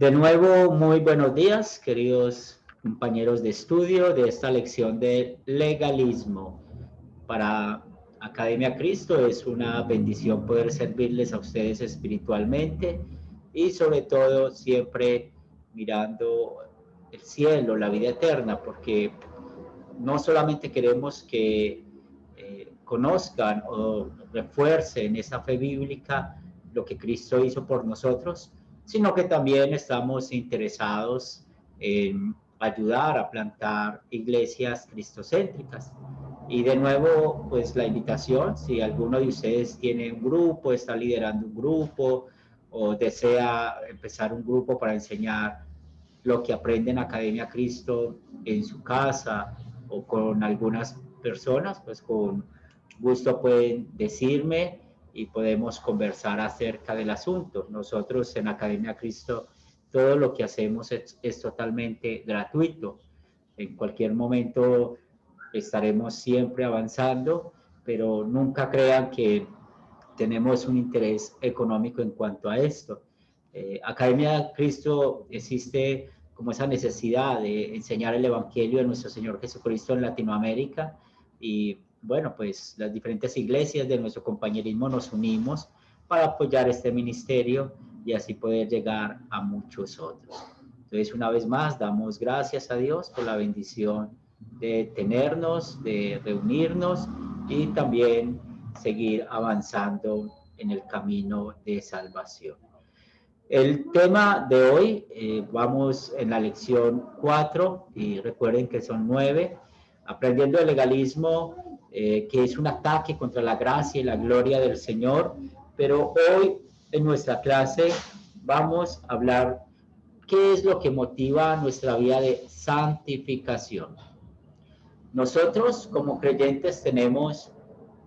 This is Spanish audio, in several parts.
De nuevo, muy buenos días, queridos compañeros de estudio de esta lección de legalismo. Para Academia Cristo es una bendición poder servirles a ustedes espiritualmente y sobre todo siempre mirando el cielo, la vida eterna, porque no solamente queremos que conozcan o refuercen esa fe bíblica, lo que Cristo hizo por nosotros, sino que también estamos interesados en ayudar a plantar iglesias cristocéntricas. Y de nuevo, pues la invitación, si alguno de ustedes tiene un grupo, está liderando un grupo o desea empezar un grupo para enseñar lo que aprende en Academia Cristo en su casa o con algunas personas, pues con gusto pueden decirme y podemos conversar acerca del asunto. Nosotros en Academia Cristo todo lo que hacemos es totalmente gratuito. En cualquier momento estaremos siempre avanzando, pero nunca crean que tenemos un interés económico en cuanto a esto. Academia Cristo existe como esa necesidad de enseñar el Evangelio de nuestro Señor Jesucristo en Latinoamérica y bueno, pues las diferentes iglesias de nuestro compañerismo nos unimos para apoyar este ministerio y así poder llegar a muchos otros. Entonces, una vez más, damos gracias a Dios por la bendición de tenernos, de reunirnos y también seguir avanzando en el camino de salvación. El tema de hoy, vamos en la lección 4 y recuerden que son 9, aprendiendo el legalismo, que es un ataque contra la gracia y la gloria del Señor, pero hoy en nuestra clase vamos a hablar qué es lo que motiva nuestra vida de santificación. Nosotros como creyentes tenemos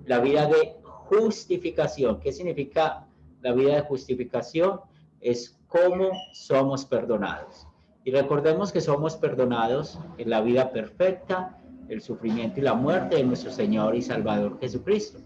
la vida de justificación. ¿Qué significa la vida de justificación? Es cómo somos perdonados. Y recordemos que somos perdonados en la vida perfecta, el sufrimiento y la muerte de nuestro Señor y Salvador Jesucristo.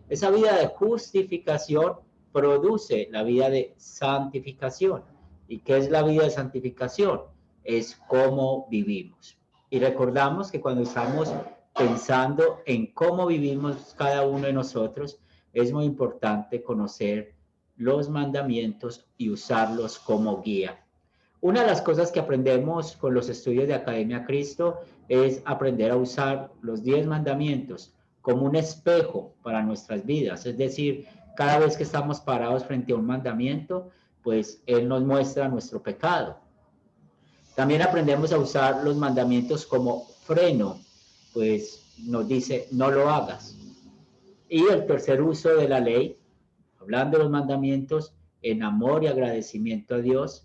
Esa vida de justificación produce la vida de santificación. ¿Y qué es la vida de santificación? Es cómo vivimos. Y recordamos que cuando estamos pensando en cómo vivimos cada uno de nosotros, es muy importante conocer los mandamientos y usarlos como guía. Una de las cosas que aprendemos con los estudios de Academia Cristo es aprender a usar los 10 mandamientos como un espejo para nuestras vidas. Es decir, cada vez que estamos parados frente a un mandamiento, pues Él nos muestra nuestro pecado. También aprendemos a usar los mandamientos como freno, pues nos dice, no lo hagas. Y el tercer uso de la ley, hablando de los mandamientos, en amor y agradecimiento a Dios,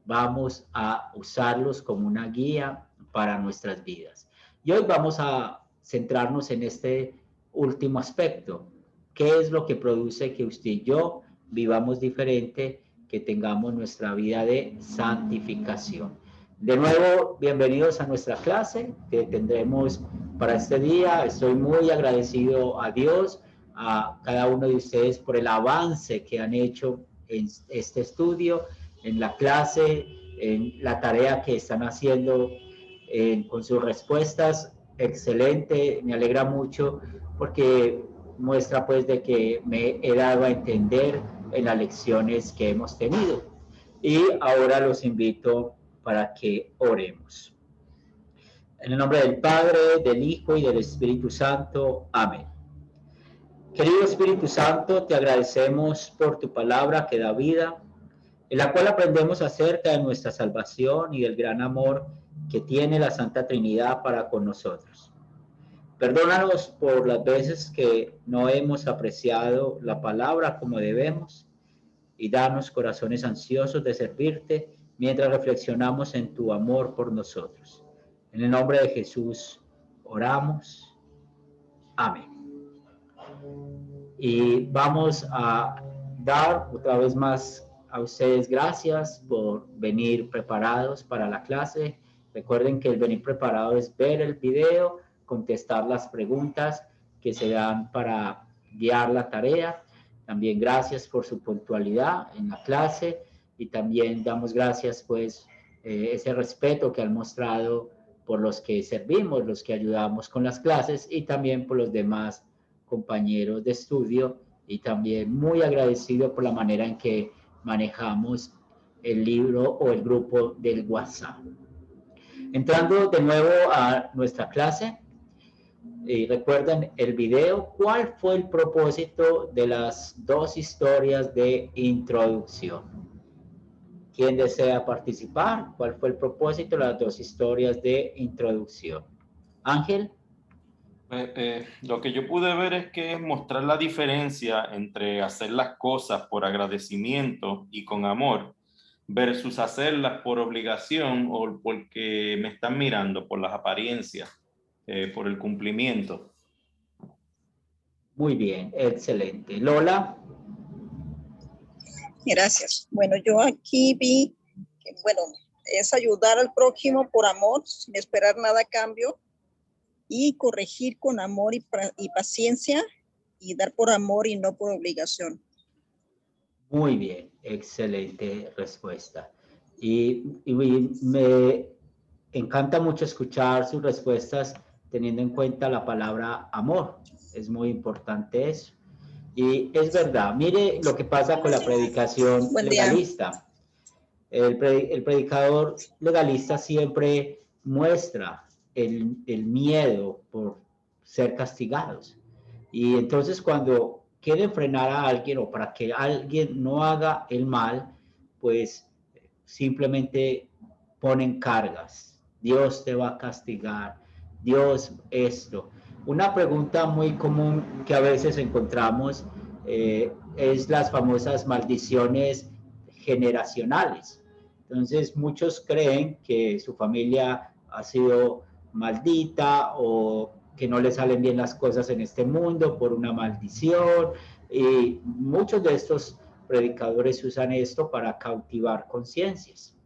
vamos a usarlos como una guía para nuestras vidas. Y hoy vamos a centrarnos en este último aspecto. ¿Qué es lo que produce que usted y yo vivamos diferente, que tengamos nuestra vida de santificación? De nuevo, bienvenidos a nuestra clase que tendremos para este día. Estoy muy agradecido a Dios, a cada uno de ustedes por el avance que han hecho en este estudio, en la clase, en la tarea que están haciendo con sus respuestas. Excelente, me alegra mucho porque muestra pues de que me he dado a entender en las lecciones que hemos tenido. Y ahora los invito para que oremos. En el nombre del Padre, del Hijo y del Espíritu Santo. Amén. Querido Espíritu Santo, te agradecemos por tu palabra que da vida, en la cual aprendemos acerca de nuestra salvación y del gran amor que tiene la Santa Trinidad para con nosotros. Perdónanos por las veces que no hemos apreciado la palabra como debemos y danos corazones ansiosos de servirte mientras reflexionamos en tu amor por nosotros. En el nombre de Jesús oramos. Amén. Y vamos a dar otra vez más a ustedes gracias por venir preparados para la clase. Recuerden que el venir preparado es ver el video, contestar las preguntas que se dan para guiar la tarea. También gracias por su puntualidad en la clase y también damos gracias, pues, ese respeto que han mostrado por los que servimos, los que ayudamos con las clases y también por los demás compañeros de estudio, y también muy agradecido por la manera en que manejamos el libro o el grupo del WhatsApp. Entrando de nuevo a nuestra clase, recuerden el video, ¿cuál fue el propósito de las dos historias de introducción? ¿Quién desea participar? ¿Cuál fue el propósito de las dos historias de introducción? Ángel. Lo que yo pude ver es que es mostrar la diferencia entre hacer las cosas por agradecimiento y con amor versus hacerlas por obligación o porque me están mirando, por las apariencias, por el cumplimiento. Muy bien, excelente. Lola. Gracias. Bueno, yo aquí vi que, bueno, es ayudar al prójimo por amor, sin esperar nada a cambio, y corregir con amor y paciencia, y dar por amor y no por obligación. Muy bien, excelente respuesta. Y me encanta mucho escuchar sus respuestas teniendo en cuenta la palabra amor. Es muy importante eso. Y es verdad, mire lo que pasa con la predicación legalista. El predicador legalista siempre muestra el miedo por ser castigados. Y entonces cuando quieren frenar a alguien o para que alguien no haga el mal, pues simplemente ponen cargas. Dios te va a castigar, Dios esto. Una pregunta muy común que a veces encontramos es las famosas maldiciones generacionales. Entonces muchos creen que su familia ha sido maldita o que no le salen bien las cosas en este mundo por una maldición, y muchos de estos predicadores usan esto para cautivar conciencias.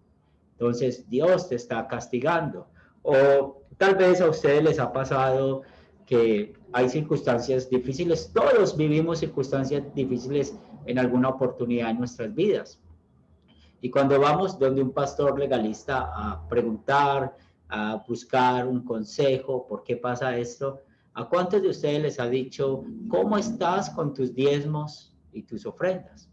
Entonces Dios te está castigando, o tal vez a ustedes les ha pasado que hay circunstancias difíciles. Todos vivimos circunstancias difíciles en alguna oportunidad en nuestras vidas, y cuando vamos donde un pastor legalista a preguntar, a buscar un consejo, ¿por qué pasa esto? ¿A cuántos de ustedes les ha dicho, cómo estás con tus diezmos y tus ofrendas?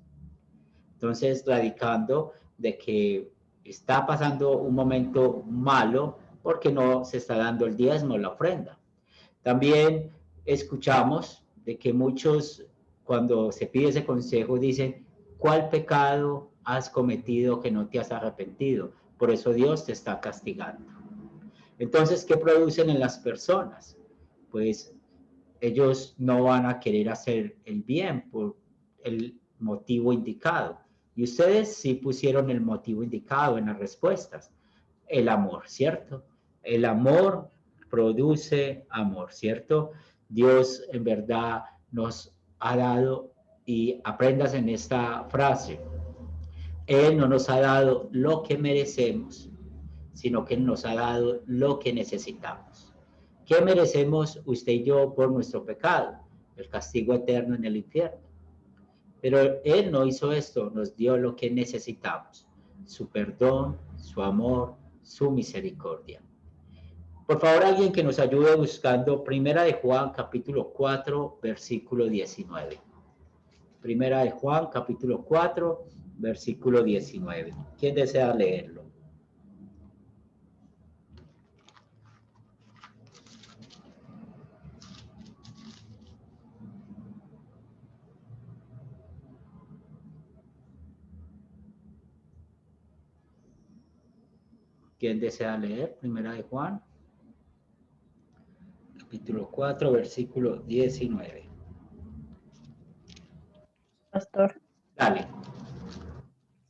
Entonces, radicando de que está pasando un momento malo porque no se está dando el diezmo, la ofrenda. También escuchamos de que muchos, cuando se pide ese consejo, dicen, ¿cuál pecado has cometido que no te has arrepentido? Por eso Dios te está castigando. Entonces, ¿qué producen en las personas? Pues ellos no van a querer hacer el bien por el motivo indicado. Y ustedes sí pusieron el motivo indicado en las respuestas. El amor, ¿cierto? El amor produce amor, ¿cierto? Dios en verdad nos ha dado, y aprendas en esta frase, Él no nos ha dado lo que merecemos, sino que nos ha dado lo que necesitamos. ¿Qué merecemos usted y yo por nuestro pecado? El castigo eterno en el infierno. Pero Él no hizo esto, nos dio lo que necesitamos, su perdón, su amor, su misericordia. Por favor, alguien que nos ayude buscando Primera de Juan, capítulo 4, versículo 19. Primera de Juan, capítulo 4, versículo 19. ¿Quién desea leerlo? ¿Quién desea leer? Primera de Juan, capítulo 4, versículo 19. Pastor. Dale.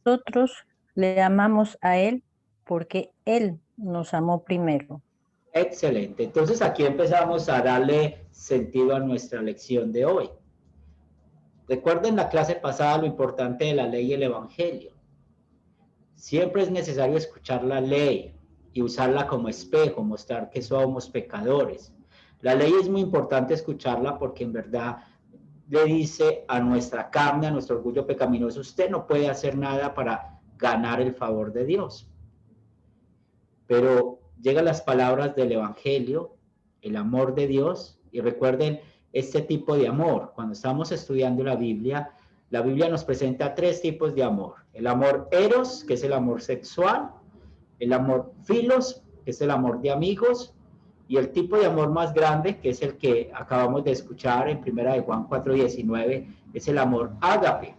Nosotros le amamos a Él porque Él nos amó primero. Excelente. Entonces aquí empezamos a darle sentido a nuestra lección de hoy. Recuerden la clase pasada lo importante de la ley y el evangelio. Siempre es necesario escuchar la ley y usarla como espejo, mostrar que somos pecadores. La ley es muy importante escucharla porque en verdad le dice a nuestra carne, a nuestro orgullo pecaminoso, usted no puede hacer nada para ganar el favor de Dios. Pero llegan las palabras del Evangelio, el amor de Dios, y recuerden este tipo de amor. Cuando estamos estudiando la Biblia nos presenta 3 tipos de amor. El amor eros, que es el amor sexual, el amor filos, que es el amor de amigos, y el tipo de amor más grande, que es el que acabamos de escuchar en 1 de Juan 4:19, es el amor ágape.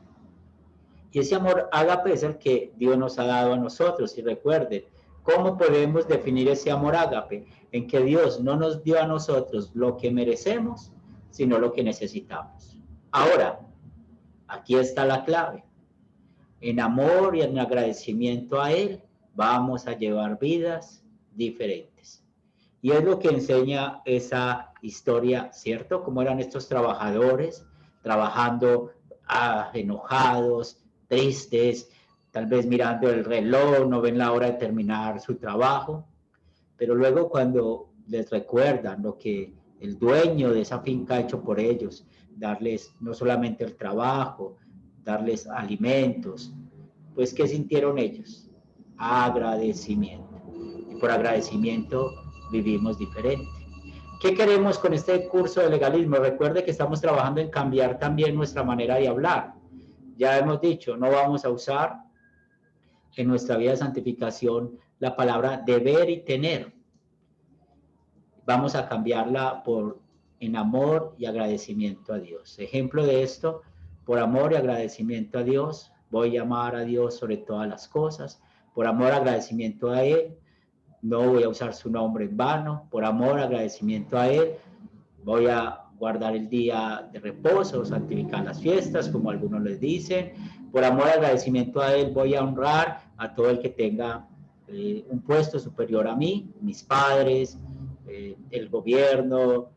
Y ese amor ágape es el que Dios nos ha dado a nosotros. Y recuerden, ¿cómo podemos definir ese amor ágape? En que Dios no nos dio a nosotros lo que merecemos, sino lo que necesitamos. Ahora, aquí está la clave. En amor y en agradecimiento a Él, vamos a llevar vidas diferentes. Y es lo que enseña esa historia, ¿cierto? Cómo eran estos trabajadores trabajando enojados, tristes, tal vez mirando el reloj, no ven la hora de terminar su trabajo. Pero luego cuando les recuerdan lo que el dueño de esa finca ha hecho por ellos, darles no solamente el trabajo, darles alimentos, pues ¿qué sintieron ellos? Agradecimiento. Y por agradecimiento vivimos diferente. ¿Qué queremos con este curso de legalismo? Recuerde que estamos trabajando en cambiar también nuestra manera de hablar. Ya hemos dicho, no vamos a usar en nuestra vida de santificación la palabra deber y tener. Vamos a cambiarla por en amor y agradecimiento a Dios. Ejemplo de esto, por amor y agradecimiento a Dios, voy a amar a Dios sobre todas las cosas. Por amor y agradecimiento a Él, no voy a usar su nombre en vano. Por amor y agradecimiento a Él, voy a guardar el día de reposo, santificar las fiestas, como algunos les dicen. Por amor y agradecimiento a Él, voy a honrar a todo el que tenga un puesto superior a mí, mis padres, el gobierno,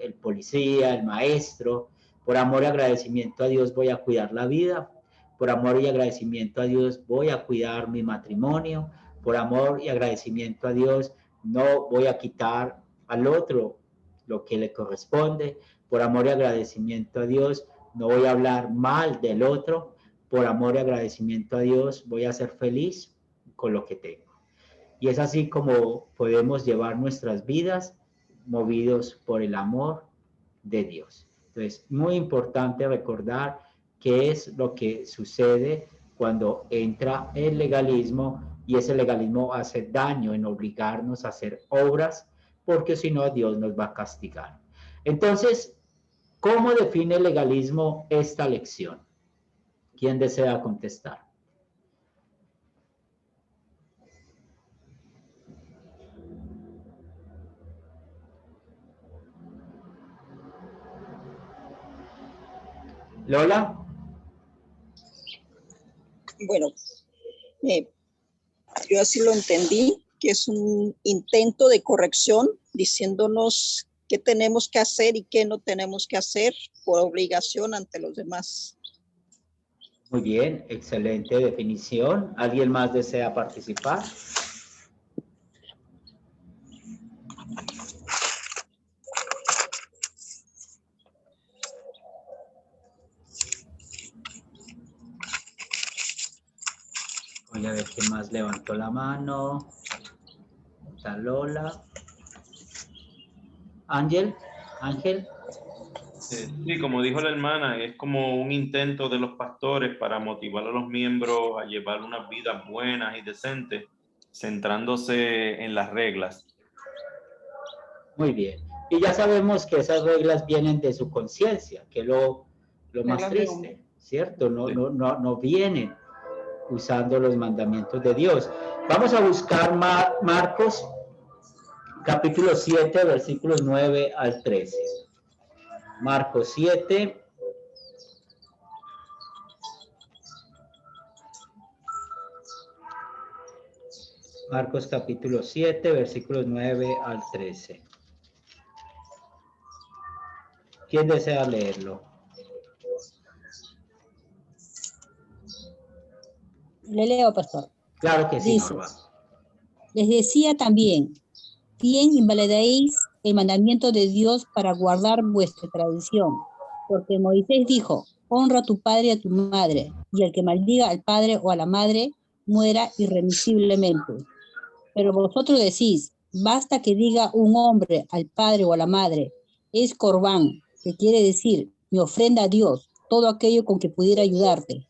el policía, el maestro. Por amor y agradecimiento a Dios voy a cuidar la vida. Por amor y agradecimiento a Dios voy a cuidar mi matrimonio. Por amor y agradecimiento a Dios no voy a quitar al otro lo que le corresponde. Por amor y agradecimiento a Dios no voy a hablar mal del otro. Por amor y agradecimiento a Dios voy a ser feliz con lo que tengo. Y es así como podemos llevar nuestras vidas movidos por el amor de Dios. Entonces, muy importante recordar qué es lo que sucede cuando entra el legalismo, y ese legalismo hace daño en obligarnos a hacer obras, porque si no, Dios nos va a castigar. Entonces, ¿cómo define el legalismo esta lección? ¿Quién desea contestar? Lola. Bueno, yo así lo entendí, que es un intento de corrección, diciéndonos qué tenemos que hacer y qué no tenemos que hacer por obligación ante los demás. Muy bien, excelente definición. ¿Alguien más desea participar? Voy a ver quién más levantó la mano. Está Lola. Ángel. Sí, como dijo la hermana, es como un intento de los pastores para motivar a los miembros a llevar unas vidas buenas y decentes, centrándose en las reglas. Muy bien. Y ya sabemos que esas reglas vienen de su conciencia, que es lo más triste, ¿cierto? No vienen usando los mandamientos de Dios. Vamos a buscar Marcos, capítulo 7, versículos 9 al 13. Marcos 7. Marcos capítulo 7, versículos 9 al 13. ¿Quién desea leerlo? Le leo, pastor. Claro que sí, Dice, Norma. les decía también, bien invalidáis el mandamiento de Dios para guardar vuestra tradición, porque Moisés dijo, honra a tu padre y a tu madre, y el que maldiga al padre o a la madre, muera irremisiblemente. Pero vosotros decís, basta que diga un hombre al padre o a la madre, es corbán, que quiere decir, mi ofrenda a Dios, todo aquello con que pudiera ayudarte.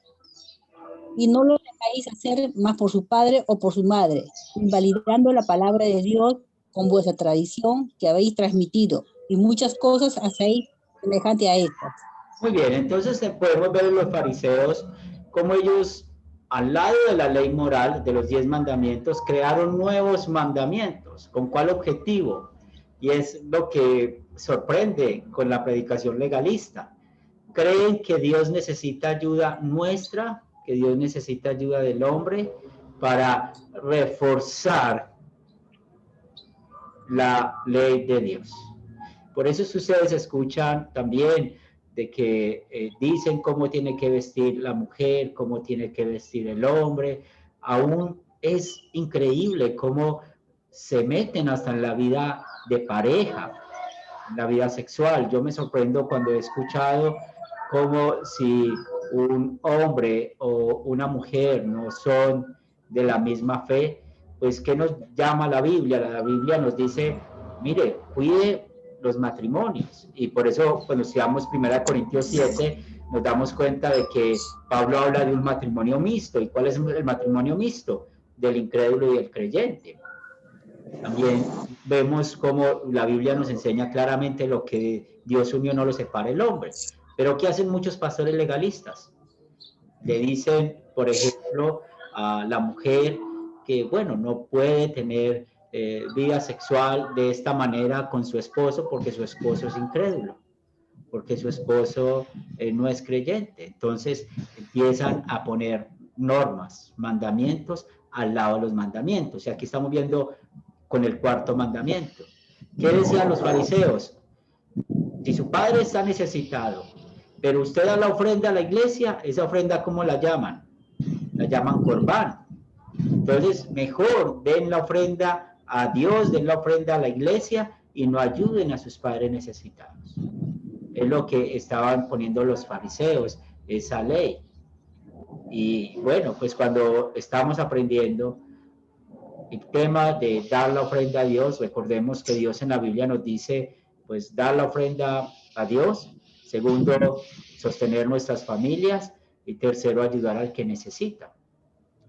Y no lo dejáis hacer más por su padre o por su madre, invalidando la palabra de Dios con vuestra tradición que habéis transmitido, y muchas cosas hacéis semejante a estas. Muy bien, entonces podemos ver los fariseos como ellos, al lado de la ley moral de los 10 mandamientos, crearon nuevos mandamientos. ¿Con cuál objetivo? Y es lo que sorprende con la predicación legalista. Creen que Dios necesita ayuda nuestra, que Dios necesita ayuda del hombre para reforzar la ley de Dios. Por eso ustedes escuchan también de que dicen cómo tiene que vestir la mujer, cómo tiene que vestir el hombre. Aún es increíble cómo se meten hasta en la vida de pareja, en la vida sexual. Yo me sorprendo cuando he escuchado como si un hombre o una mujer no son de la misma fe, pues ¿qué nos llama la Biblia? La Biblia nos dice, mire, cuide los matrimonios, y por eso cuando estudiamos 1 Corintios 7 nos damos cuenta de que Pablo habla de un matrimonio mixto. ¿Y cuál es el matrimonio mixto? Del incrédulo y el creyente. También vemos cómo la Biblia nos enseña claramente lo que Dios unió no lo separa el hombre. Pero ¿qué hacen muchos pastores legalistas? Le dicen, por ejemplo, a la mujer que, bueno, no puede tener vida sexual de esta manera con su esposo porque su esposo es incrédulo, porque su esposo no es creyente. Entonces empiezan a poner normas, mandamientos al lado de los mandamientos. Y aquí estamos viendo con el cuarto mandamiento. ¿Qué decían los fariseos? Si su padre está necesitado, pero usted da la ofrenda a la iglesia, esa ofrenda, ¿cómo la llaman? La llaman corbán. Entonces, mejor den la ofrenda a Dios, den la ofrenda a la iglesia y no ayuden a sus padres necesitados. Es lo que estaban poniendo los fariseos, esa ley. Y bueno, pues cuando estamos aprendiendo el tema de dar la ofrenda a Dios, recordemos que Dios en la Biblia nos dice, pues dar la ofrenda a Dios. Segundo, sostener nuestras familias. Y tercero, ayudar al que necesita.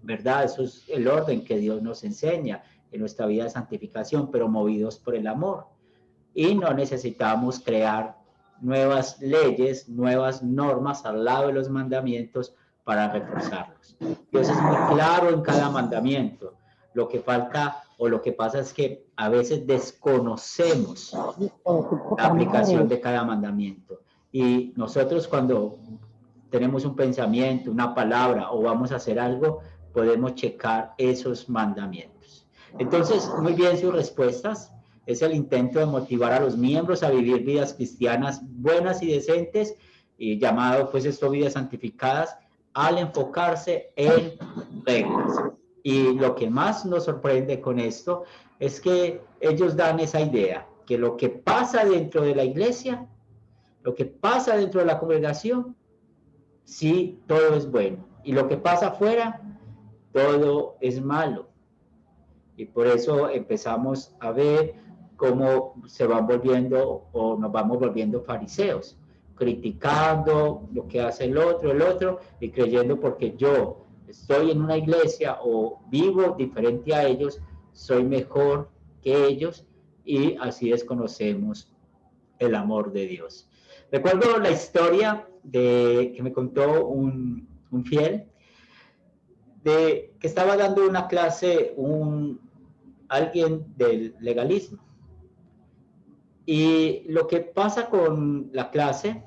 ¿Verdad? Eso es el orden que Dios nos enseña en nuestra vida de santificación, pero movidos por el amor. Y no necesitamos crear nuevas leyes, nuevas normas al lado de los mandamientos para reforzarlos. Dios es muy claro en cada mandamiento. Lo que falta o lo que pasa es que a veces desconocemos la aplicación de cada mandamiento. Y nosotros cuando tenemos un pensamiento, una palabra o vamos a hacer algo, podemos checar esos mandamientos. Entonces, muy bien sus respuestas. Es el intento de motivar a los miembros a vivir vidas cristianas buenas y decentes, y llamado pues esto vidas santificadas, al enfocarse en reglas. Y lo que más nos sorprende con esto es que ellos dan esa idea, que lo que pasa dentro de la iglesia, lo que pasa dentro de la congregación, sí, todo es bueno. Y lo que pasa afuera, todo es malo. Y por eso empezamos a ver cómo se van volviendo o nos vamos volviendo fariseos, criticando lo que hace el otro, y creyendo porque yo estoy en una iglesia o vivo diferente a ellos, soy mejor que ellos, y así desconocemos el amor de Dios. Recuerdo la historia que me contó un fiel, de que estaba dando una clase alguien del legalismo. Y lo que pasa con la clase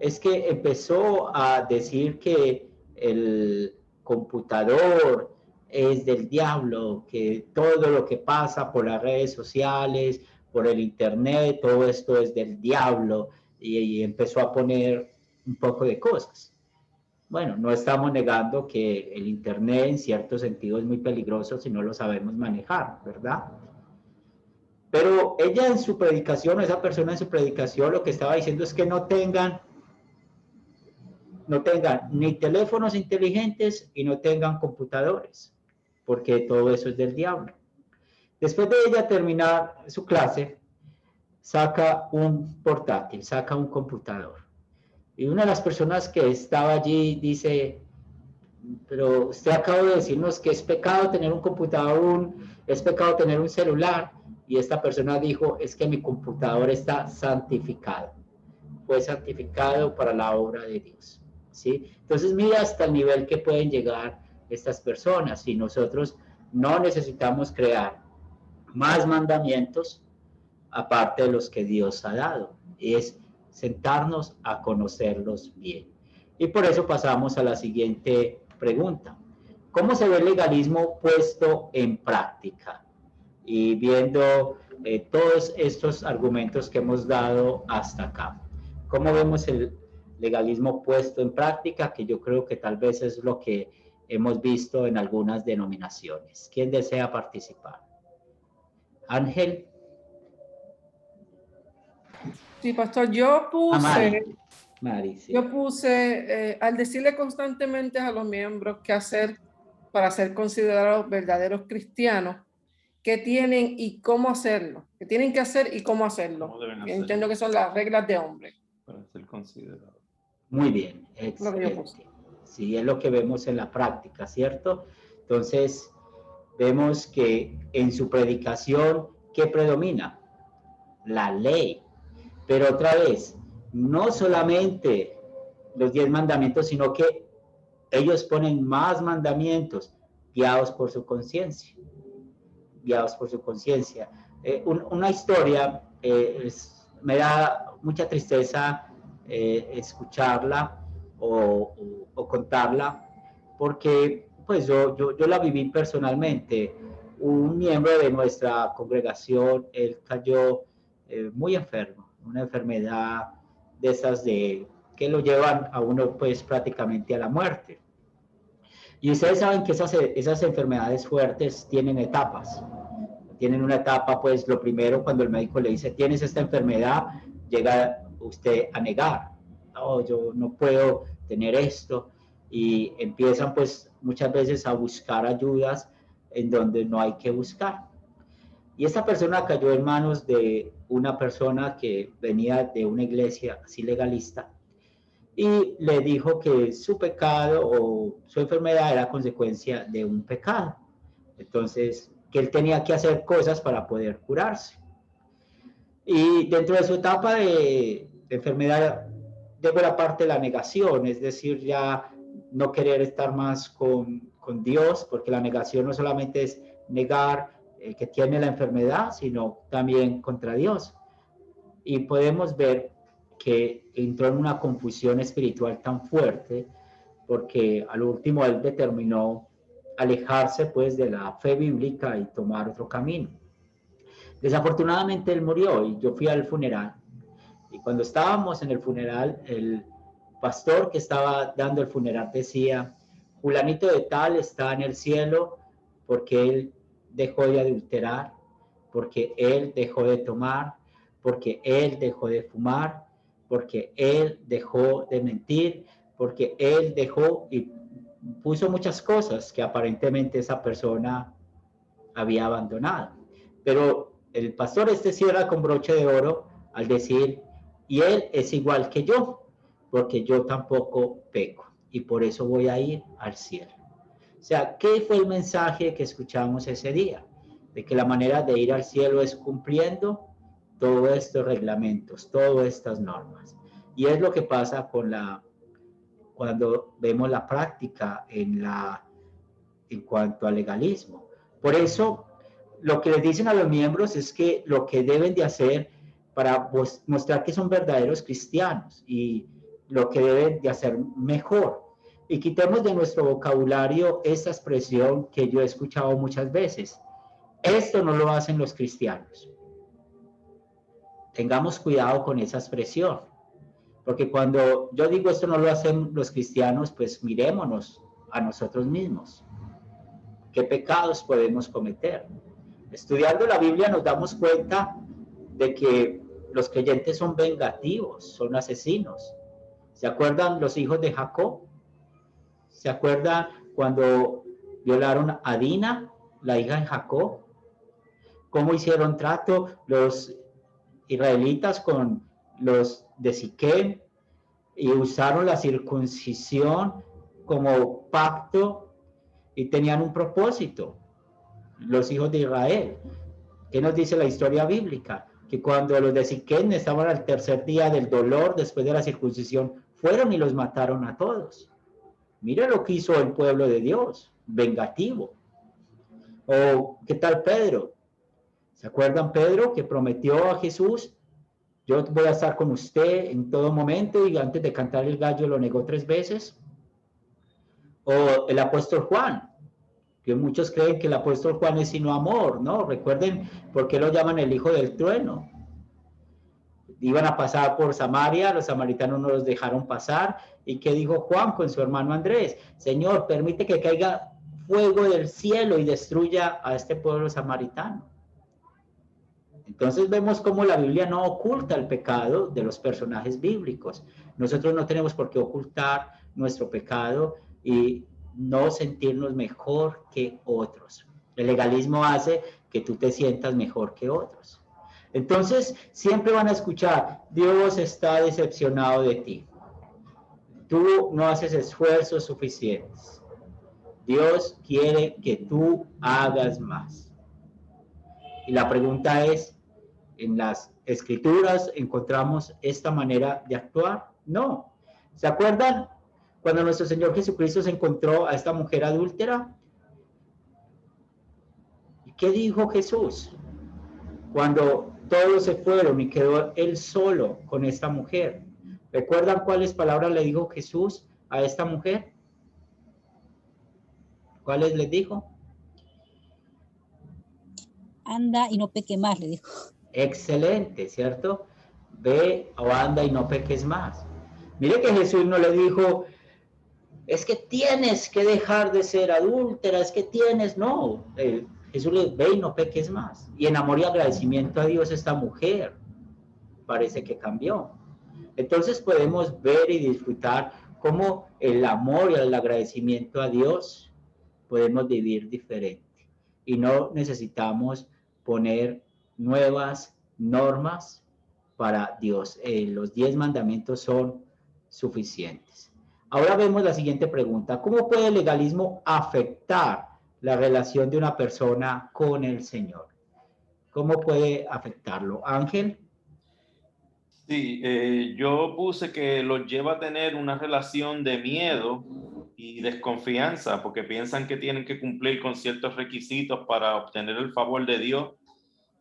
es que empezó a decir que el computador es del diablo, que todo lo que pasa por las redes sociales, por el internet, todo esto es del diablo, y empezó a poner un poco de cosas. Bueno, no estamos negando que el internet en cierto sentido es muy peligroso si no lo sabemos manejar, ¿verdad? Pero ella en su predicación, esa persona en su predicación, lo que estaba diciendo es que no tengan ni teléfonos inteligentes y no tengan computadores. porque todo eso es del diablo. Después de ella terminar su clase, saca un portátil, saca un computador. Y una de las personas que estaba allí dice, pero usted acaba de decirnos que es pecado tener un computador, es pecado tener un celular. Y esta persona dijo, es que mi computador está santificado. Fue santificado para la obra de Dios. ¿Sí? Entonces mira hasta el nivel que pueden llegar estas personas. Y nosotros no necesitamos crear más mandamientos aparte de los que Dios ha dado. Es sentarnos a conocerlos bien. Y por eso pasamos a la siguiente pregunta. ¿Cómo se ve el legalismo puesto en práctica? Y viendo todos estos argumentos que hemos dado hasta acá. ¿Cómo vemos el legalismo puesto en práctica? Que yo creo que tal vez es lo que hemos visto en algunas denominaciones. ¿Quién desea participar? Ángel. Sí, pastor, yo Mari, sí. puse, al decirle constantemente a los miembros qué hacer para ser considerados verdaderos cristianos, qué tienen y cómo hacerlo, qué tienen que hacer y cómo hacerlo. ¿Cómo deben hacerlo? Entiendo que son las reglas de hombre. Para ser considerado. Muy bien, Lo que yo excelente. puse. Sí, es lo que vemos en la práctica, ¿cierto? Entonces, vemos que en su predicación, ¿qué predomina? La ley. Pero otra vez, no solamente los 10 mandamientos, sino que ellos ponen más mandamientos guiados por su conciencia. Guiados por su conciencia. Una historia, me da mucha tristeza escucharla o contarla, porque pues yo la viví personalmente. Un miembro de nuestra congregación, él cayó muy enfermo, una enfermedad de esas que lo llevan a uno pues prácticamente a la muerte. Y ustedes saben que esas enfermedades fuertes tienen etapas. Tienen una etapa, pues lo primero cuando el médico le dice, tienes esta enfermedad, llega usted a negar. No, yo no puedo tener esto. Y empiezan pues muchas veces a buscar ayudas en donde no hay que buscar. Y esta persona cayó en manos de una persona que venía de una iglesia así legalista y le dijo que su pecado o su enfermedad era consecuencia de un pecado. Entonces, que él tenía que hacer cosas para poder curarse. Y dentro de su etapa de enfermedad, llegó la parte de la negación, es decir, ya no querer estar más con Dios, porque la negación no solamente es negar que tiene la enfermedad, sino también contra Dios. Y podemos ver que entró en una confusión espiritual tan fuerte, porque al último él determinó alejarse pues de la fe bíblica y tomar otro camino. Desafortunadamente él murió y yo fui al funeral. Y cuando estábamos en el funeral, el pastor que estaba dando el funeral decía, fulanito de tal está en el cielo porque él dejó de adulterar, porque él dejó de tomar, porque él dejó de fumar, porque él dejó de mentir, porque él dejó y puso muchas cosas que aparentemente esa persona había abandonado. Pero el pastor cierra con broche de oro al decir, y él es igual que yo, porque yo tampoco peco, y por eso voy a ir al cielo. O sea, ¿qué fue el mensaje que escuchamos ese día? De que la manera de ir al cielo es cumpliendo todos estos reglamentos, todas estas normas. Y es lo que pasa cuando vemos la práctica en cuanto al legalismo. Por eso, lo que les dicen a los miembros es que lo que deben de hacer para mostrar que son verdaderos cristianos y lo que deben de hacer mejor. Y quitemos de nuestro vocabulario esa expresión que yo he escuchado muchas veces. Esto no lo hacen los cristianos. Tengamos cuidado con esa expresión. Porque cuando yo digo esto no lo hacen los cristianos, pues mirémonos a nosotros mismos. ¿Qué pecados podemos cometer? Estudiando la Biblia nos damos cuenta de que los creyentes son vengativos, son asesinos. ¿Se acuerdan los hijos de Jacob? ¿Se acuerdan cuando violaron a Dina, la hija de Jacob. ¿Cómo hicieron trato los israelitas con los de Siquem? Y usaron la circuncisión como pacto y tenían un propósito, los hijos de Israel. ¿Qué nos dice la historia bíblica? Que cuando los de Siquem estaban al tercer día del dolor después de la circuncisión, fueron y los mataron a todos. Mira lo que hizo el pueblo de Dios, vengativo. O, ¿qué tal Pedro? ¿Se acuerdan Pedro que prometió a Jesús? Yo voy a estar con usted en todo momento, y antes de cantar el gallo lo negó 3 veces. O el apóstol Juan, que muchos creen que el apóstol Juan es sino amor, ¿no? Recuerden por qué lo llaman el hijo del trueno. Iban a pasar por Samaria, los samaritanos no los dejaron pasar. ¿Y qué dijo Juan con su hermano Andrés? Señor, permite que caiga fuego del cielo y destruya a este pueblo samaritano. Entonces vemos cómo la Biblia no oculta el pecado de los personajes bíblicos. Nosotros no tenemos por qué ocultar nuestro pecado y no sentirnos mejor que otros. El legalismo hace que tú te sientas mejor que otros. Entonces siempre van a escuchar, Dios está decepcionado de ti. Tú no haces esfuerzos suficientes. Dios quiere que tú hagas más. Y la pregunta es, ¿en las escrituras encontramos esta manera de actuar? No. ¿Se acuerdan cuando nuestro Señor Jesucristo se encontró a esta mujer adúltera? ¿Y qué dijo Jesús? Cuando todos se fueron y quedó él solo con esta mujer. ¿Recuerdan cuáles palabras le dijo Jesús a esta mujer? ¿Cuáles le dijo? Anda y no peque más, le dijo. Excelente, ¿cierto? Ve o anda y no peques más. Mire que Jesús no le dijo, es que tienes que dejar de ser adúltera, es que tienes, no. Jesús le dijo, ve y no peques más. Y en amor y agradecimiento a Dios, esta mujer parece que cambió. Entonces podemos ver y disfrutar cómo el amor y el agradecimiento a Dios podemos vivir diferente. Y no necesitamos poner nuevas normas para Dios. Los 10 mandamientos son suficientes. Ahora vemos la siguiente pregunta. ¿Cómo puede el legalismo afectar la relación de una persona con el Señor? ¿Cómo puede afectarlo? Ángel. Sí, yo puse que los lleva a tener una relación de miedo y desconfianza, porque piensan que tienen que cumplir con ciertos requisitos para obtener el favor de Dios,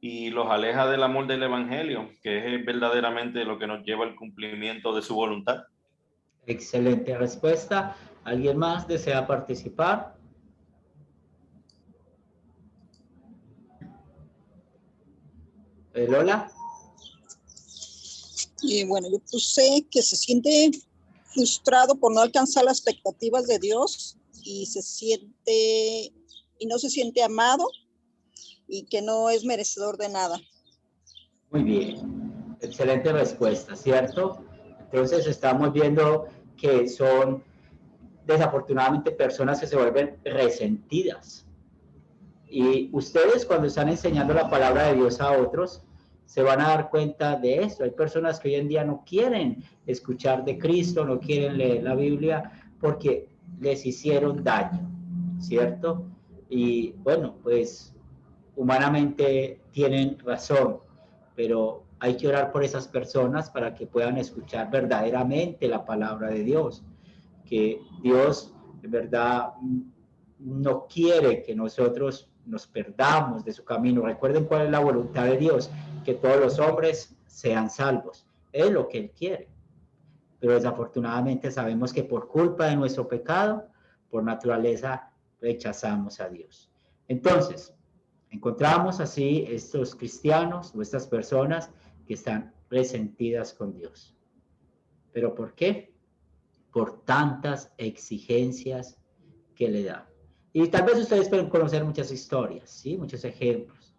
y los aleja del amor del Evangelio, que es verdaderamente lo que nos lleva al cumplimiento de su voluntad. Excelente respuesta. ¿Alguien más desea participar? Lola. Y bueno, yo puse que se siente frustrado por no alcanzar las expectativas de Dios y no se siente amado y que no es merecedor de nada. Muy bien, excelente respuesta, ¿cierto? Entonces estamos viendo que son desafortunadamente personas que se vuelven resentidas. Y ustedes cuando están enseñando la palabra de Dios a otros, se van a dar cuenta de esto. Hay personas que hoy en día no quieren escuchar de Cristo, no quieren leer la Biblia porque les hicieron daño, ¿cierto? Y bueno, pues humanamente tienen razón, pero hay que orar por esas personas para que puedan escuchar verdaderamente la palabra de Dios, que Dios de verdad no quiere que nosotros nos perdamos de su camino. Recuerden cuál es la voluntad de Dios, que todos los hombres sean salvos. Es lo que Él quiere. Pero desafortunadamente sabemos que por culpa de nuestro pecado, por naturaleza, rechazamos a Dios. Entonces, encontramos así estos cristianos o estas personas que están resentidas con Dios. ¿Pero por qué? Por tantas exigencias que le dan. Y tal vez ustedes pueden conocer muchas historias, ¿sí? Muchos ejemplos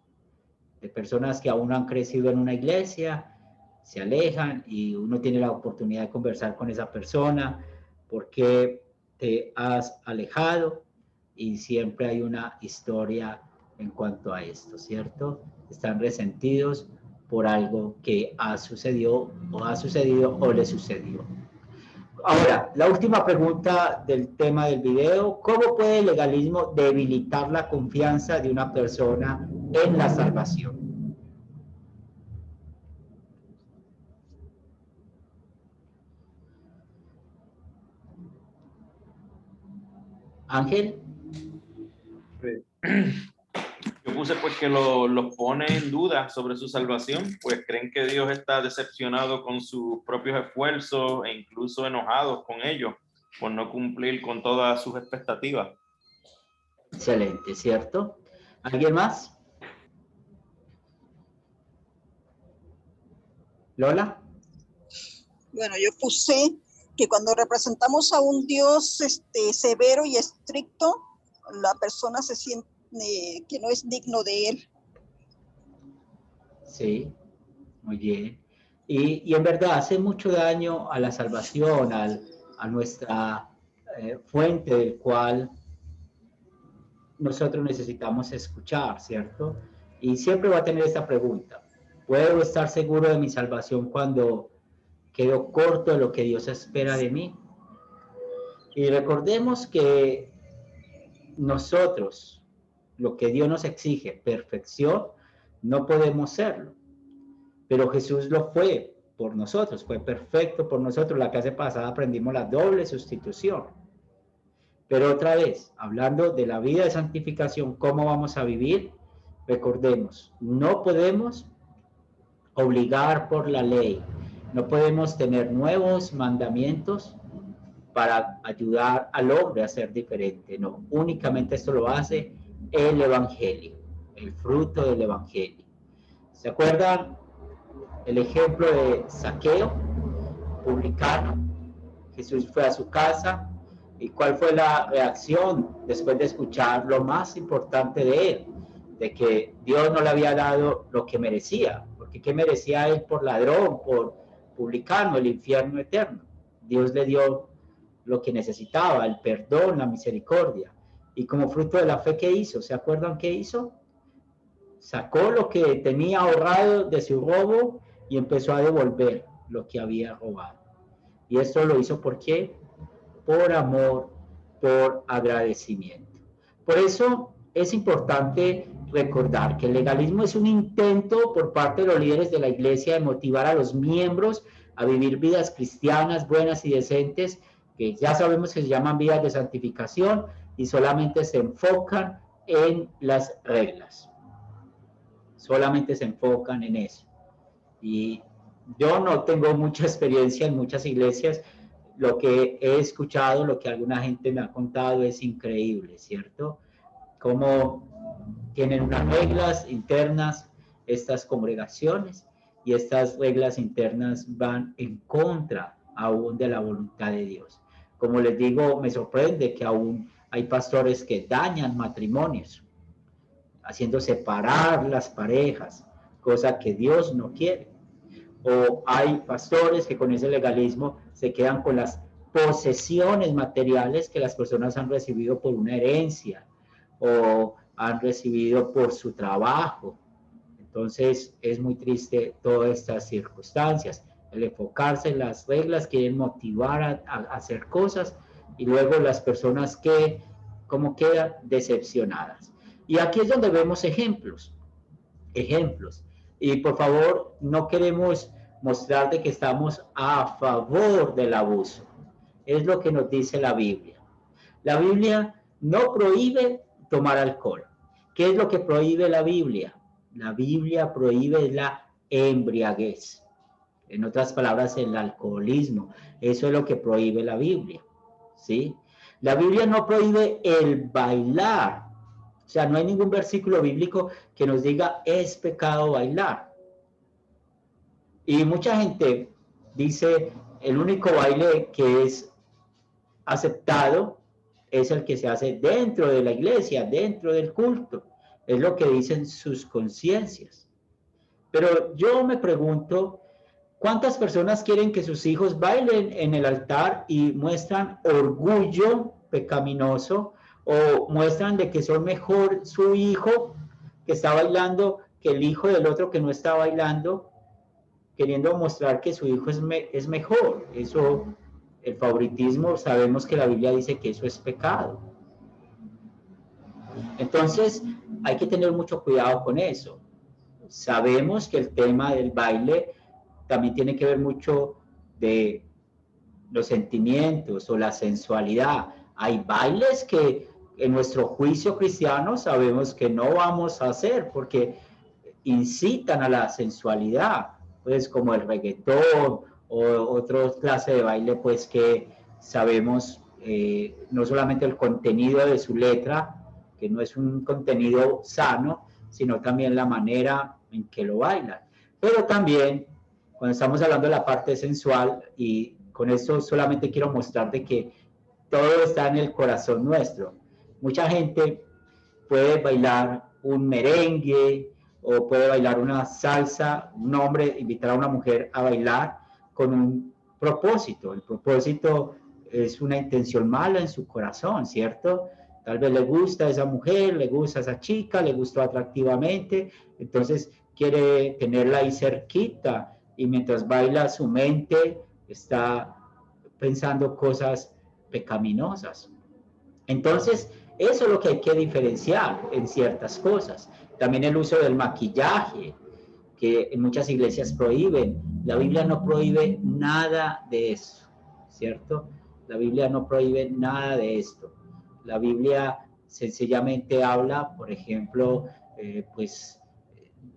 de personas que aún no han crecido en una iglesia, se alejan y uno tiene la oportunidad de conversar con esa persona. ¿Por qué te has alejado? y siempre hay una historia en cuanto a esto, ¿cierto? Están resentidos por algo que ha sucedido o le sucedió. Ahora, la última pregunta del tema del video: ¿cómo puede el legalismo debilitar la confianza de una persona en la salvación? Ángel. Yo puse pues que los pone en duda sobre su salvación, pues creen que Dios está decepcionado con sus propios esfuerzos e incluso enojados con ellos por no cumplir con todas sus expectativas. Excelente, ¿cierto? ¿Alguien más? ¿Lola? Bueno, yo puse que cuando representamos a un Dios severo y estricto, la persona se siente que no es digno de él. Sí, muy bien. Y en verdad hace mucho daño a la salvación, a nuestra fuente del cual nosotros necesitamos escuchar, ¿cierto? Y siempre va a tener esta pregunta: ¿puedo estar seguro de mi salvación cuando quedo corto de lo que Dios espera de mí? Y recordemos que nosotros, lo que Dios nos exige, perfección, no podemos serlo. Pero Jesús lo fue por nosotros, fue perfecto por nosotros. La clase pasada aprendimos la doble sustitución. Pero otra vez, hablando de la vida de santificación, ¿cómo vamos a vivir? Recordemos, no podemos obligar por la ley, no podemos tener nuevos mandamientos para ayudar al hombre a ser diferente. No, únicamente esto lo hace el Evangelio, el fruto del Evangelio. ¿Se acuerdan el ejemplo de Zaqueo, publicano? Jesús fue a su casa, y ¿cuál fue la reacción después de escuchar lo más importante de él? De que Dios no le había dado lo que merecía, porque ¿qué merecía él por ladrón, por publicano? El infierno eterno. Dios le dio lo que necesitaba, el perdón, la misericordia. Y como fruto de la fe, ¿qué hizo? ¿Se acuerdan qué hizo? Sacó lo que tenía ahorrado de su robo y empezó a devolver lo que había robado. Y esto lo hizo ¿por qué? Por amor, por agradecimiento. Por eso es importante recordar que el legalismo es un intento por parte de los líderes de la iglesia de motivar a los miembros a vivir vidas cristianas buenas y decentes, que ya sabemos que se llaman vidas de santificación, y solamente se enfocan en las reglas. Solamente se enfocan en eso. Y yo no tengo mucha experiencia en muchas iglesias. Lo que he escuchado, lo que alguna gente me ha contado es increíble, ¿cierto? Cómo tienen unas reglas internas estas congregaciones, y estas reglas internas van en contra aún de la voluntad de Dios. Como les digo, me sorprende que aún hay pastores que dañan matrimonios, haciendo separar las parejas, cosa que Dios no quiere. O hay pastores que con ese legalismo se quedan con las posesiones materiales que las personas han recibido por una herencia o han recibido por su trabajo. Entonces es muy triste todas estas circunstancias. El enfocarse en las reglas, quieren motivar a hacer cosas, y luego las personas que como quedan decepcionadas. Y aquí es donde vemos ejemplos. Y por favor, no queremos mostrar de que estamos a favor del abuso. Es lo que nos dice la Biblia. La Biblia no prohíbe tomar alcohol. ¿Qué es lo que prohíbe la Biblia? La Biblia prohíbe la embriaguez. En otras palabras, el alcoholismo. Eso es lo que prohíbe la Biblia, ¿sí? La Biblia no prohíbe el bailar. O sea, no hay ningún versículo bíblico que nos diga es pecado bailar. Y mucha gente dice el único baile que es aceptado es el que se hace dentro de la iglesia, dentro del culto. Es lo que dicen sus conciencias. Pero yo me pregunto, ¿cuántas personas quieren que sus hijos bailen en el altar y muestran orgullo pecaminoso o muestran de que son mejor su hijo que está bailando que el hijo del otro que no está bailando, queriendo mostrar que su hijo es mejor. Eso, el favoritismo, sabemos que la Biblia dice que eso es pecado. Entonces, hay que tener mucho cuidado con eso. Sabemos que el tema del baile también tiene que ver mucho de los sentimientos o la sensualidad. Hay bailes que en nuestro juicio cristiano sabemos que no vamos a hacer porque incitan a la sensualidad, pues como el reggaetón o otra clase de baile, pues que sabemos no solamente el contenido de su letra, que no es un contenido sano, sino también la manera en que lo bailan. Pero también, cuando estamos hablando de la parte sensual, y con esto solamente quiero mostrar de que todo está en el corazón nuestro. Mucha gente puede bailar un merengue o puede bailar una salsa, un hombre invitar a una mujer a bailar con un propósito. El propósito es una intención mala en su corazón, ¿cierto? Tal vez le gusta a esa mujer, le gusta a esa chica, le gustó atractivamente, entonces quiere tenerla ahí cerquita y mientras baila su mente está pensando cosas pecaminosas. Entonces, eso es lo que hay que diferenciar en ciertas cosas. También el uso del maquillaje, que en muchas iglesias prohíben. La Biblia no prohíbe nada de eso, ¿cierto? La Biblia no prohíbe nada de esto. La Biblia sencillamente habla, por ejemplo, pues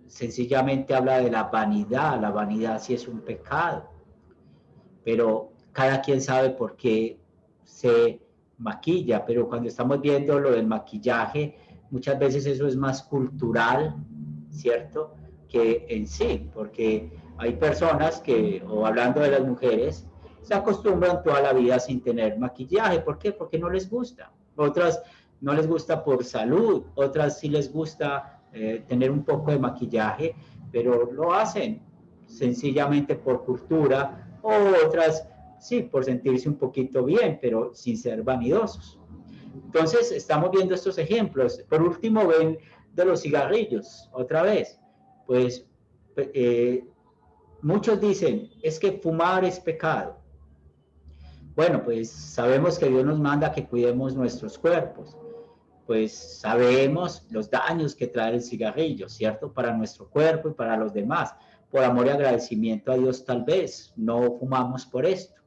sencillamente habla de la vanidad. La vanidad sí es un pecado, pero cada quien sabe por qué se maquilla, pero cuando estamos viendo lo del maquillaje, muchas veces eso es más cultural, ¿cierto? Que en sí, porque hay personas que, o hablando de las mujeres, se acostumbran toda la vida sin tener maquillaje. ¿Por qué? Porque no les gusta. Otras no les gusta por salud, otras sí les gusta tener un poco de maquillaje, pero lo hacen sencillamente por cultura, o otras sí, por sentirse un poquito bien, pero sin ser vanidosos. Entonces, estamos viendo estos ejemplos. Por último, ven de los cigarrillos, otra vez. Pues, muchos dicen, es que fumar es pecado. Bueno, pues sabemos que Dios nos manda que cuidemos nuestros cuerpos. Pues sabemos los daños que trae el cigarrillo, ¿cierto? Para nuestro cuerpo y para los demás. Por amor y agradecimiento a Dios, tal vez no fumamos por esto.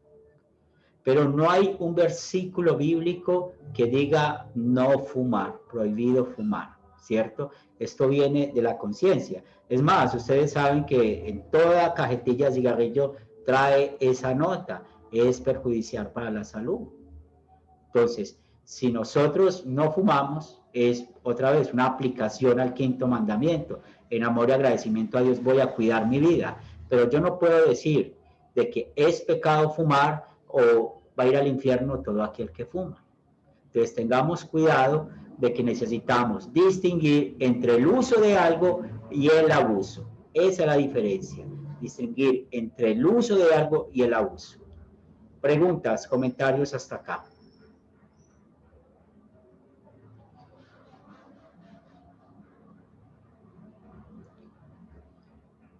Pero no hay un versículo bíblico que diga no fumar, prohibido fumar, ¿cierto? Esto viene de la conciencia. Es más, ustedes saben que en toda cajetilla de cigarrillo trae esa nota, es perjudicial para la salud. Entonces, si nosotros no fumamos, es otra vez una aplicación al quinto mandamiento. En amor y agradecimiento a Dios voy a cuidar mi vida. Pero yo no puedo decir de que es pecado fumar o va a ir al infierno todo aquel que fuma. Entonces tengamos cuidado de que necesitamos distinguir entre el uso de algo y el abuso. Esa es la diferencia, distinguir entre el uso de algo y el abuso. Preguntas, comentarios hasta acá.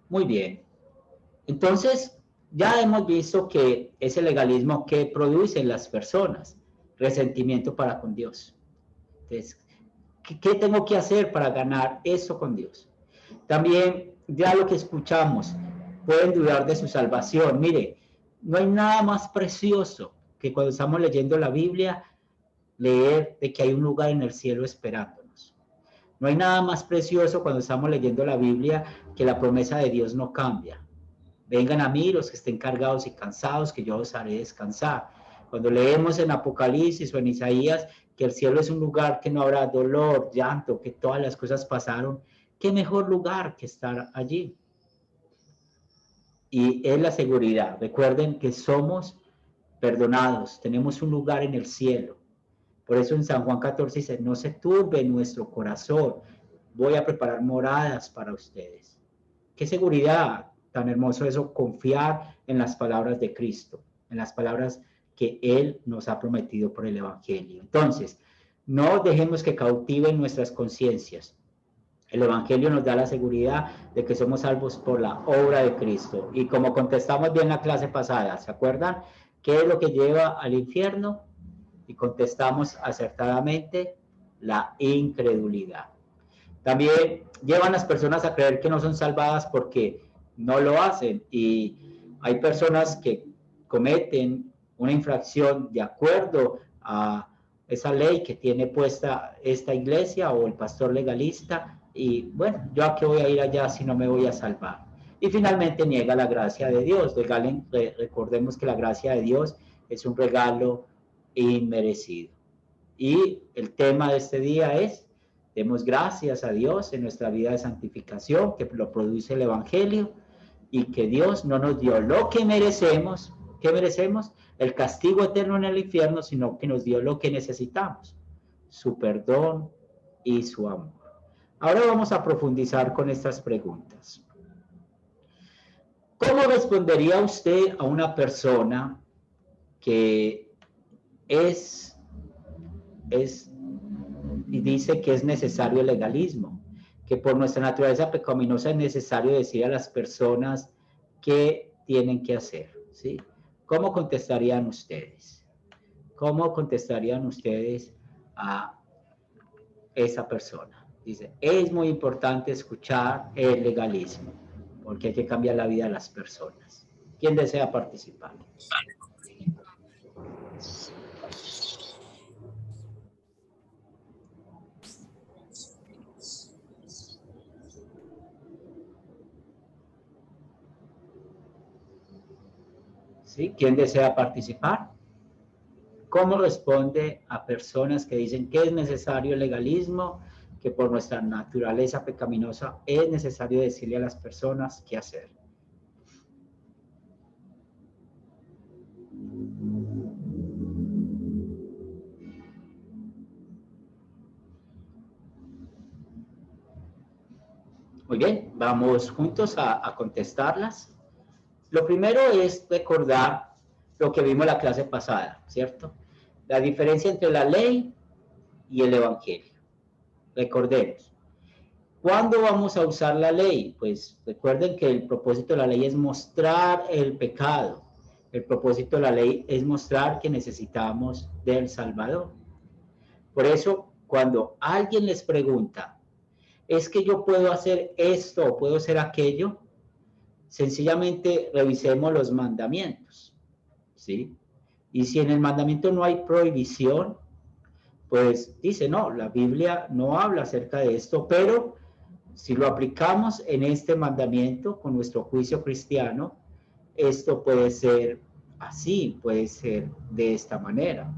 Muy bien. Entonces, ya hemos visto que ese legalismo que produce en las personas, resentimiento para con Dios. Entonces, ¿qué tengo que hacer para ganar eso con Dios? También, ya lo que escuchamos, pueden dudar de su salvación. Mire, no hay nada más precioso que cuando estamos leyendo la Biblia, leer de que hay un lugar en el cielo esperándonos. No hay nada más precioso cuando estamos leyendo la Biblia que la promesa de Dios no cambia. Vengan a mí los que estén cargados y cansados, que yo os haré descansar. Cuando leemos en Apocalipsis o en Isaías que el cielo es un lugar que no habrá dolor, llanto, que todas las cosas pasaron, ¿qué mejor lugar que estar allí? Y es la seguridad. Recuerden que somos perdonados, tenemos un lugar en el cielo. Por eso en San Juan 14 dice, no se turbe nuestro corazón, voy a preparar moradas para ustedes. ¡Qué seguridad! Tan hermoso eso, confiar en las palabras de Cristo, en las palabras que Él nos ha prometido por el Evangelio. Entonces, No dejemos que cautiven nuestras conciencias. El Evangelio nos da la seguridad de que somos salvos por la obra de Cristo. Y como contestamos bien la clase pasada, ¿se acuerdan? ¿Qué es lo que lleva al infierno? Y contestamos acertadamente, la incredulidad. También llevan a las personas a creer que no son salvadas porque no lo hacen. Y hay personas que cometen una infracción de acuerdo a esa ley que tiene puesta esta iglesia o el pastor legalista. Y bueno, ¿yo a qué voy a ir allá si no me voy a salvar? Y finalmente niega la gracia de Dios. Recordemos que la gracia de Dios es un regalo inmerecido. Y el tema de este día es: demos gracias a Dios en nuestra vida de santificación, que lo produce el Evangelio, y que Dios no nos dio lo que merecemos. ¿Qué merecemos? El castigo eterno en el infierno, sino que nos dio lo que necesitamos: su perdón y su amor. Ahora vamos a profundizar con estas preguntas. ¿Cómo respondería usted a una persona que es y dice que es necesario el legalismo, que por nuestra naturaleza pecaminosa es necesario decir a las personas qué tienen que hacer, ¿sí? ¿Cómo contestarían ustedes? ¿Cómo contestarían ustedes a esa persona? Dice, es muy importante escuchar el legalismo, porque hay que cambiar la vida de las personas. ¿Quién desea participar? ¿Sí? ¿Quién desea participar? ¿Cómo responde a personas que dicen que es necesario el legalismo, que por nuestra naturaleza pecaminosa es necesario decirle a las personas qué hacer? Muy bien, vamos juntos a contestarlas. Lo primero es recordar lo que vimos la clase pasada, ¿cierto? La diferencia entre la ley y el evangelio. Recordemos. ¿Cuándo vamos a usar la ley? Pues recuerden que el propósito de la ley es mostrar el pecado. El propósito de la ley es mostrar que necesitamos del Salvador. Por eso, cuando alguien les pregunta, ¿es que yo puedo hacer esto o puedo hacer aquello? Sencillamente revisemos los mandamientos, ¿sí? Y si en el mandamiento no hay prohibición, pues dice, no, la Biblia no habla acerca de esto, pero si lo aplicamos en este mandamiento con nuestro juicio cristiano, esto puede ser así, puede ser de esta manera.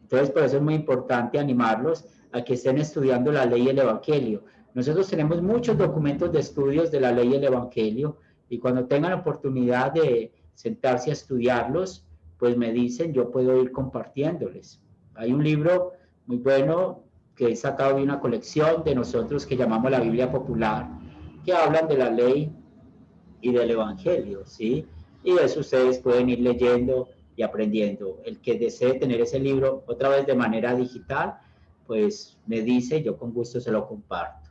Entonces, por eso es muy importante animarlos a que estén estudiando la ley y el evangelio. Nosotros tenemos muchos documentos de estudios de la ley y el evangelio, y cuando tengan oportunidad de sentarse a estudiarlos, pues me dicen, yo puedo ir compartiéndoles. Hay un libro muy bueno que he sacado de una colección de nosotros que llamamos la Biblia Popular, que hablan de la ley y del evangelio, ¿sí? Y eso ustedes pueden ir leyendo y aprendiendo. El que desee tener ese libro otra vez de manera digital, pues me dice, yo con gusto se lo comparto.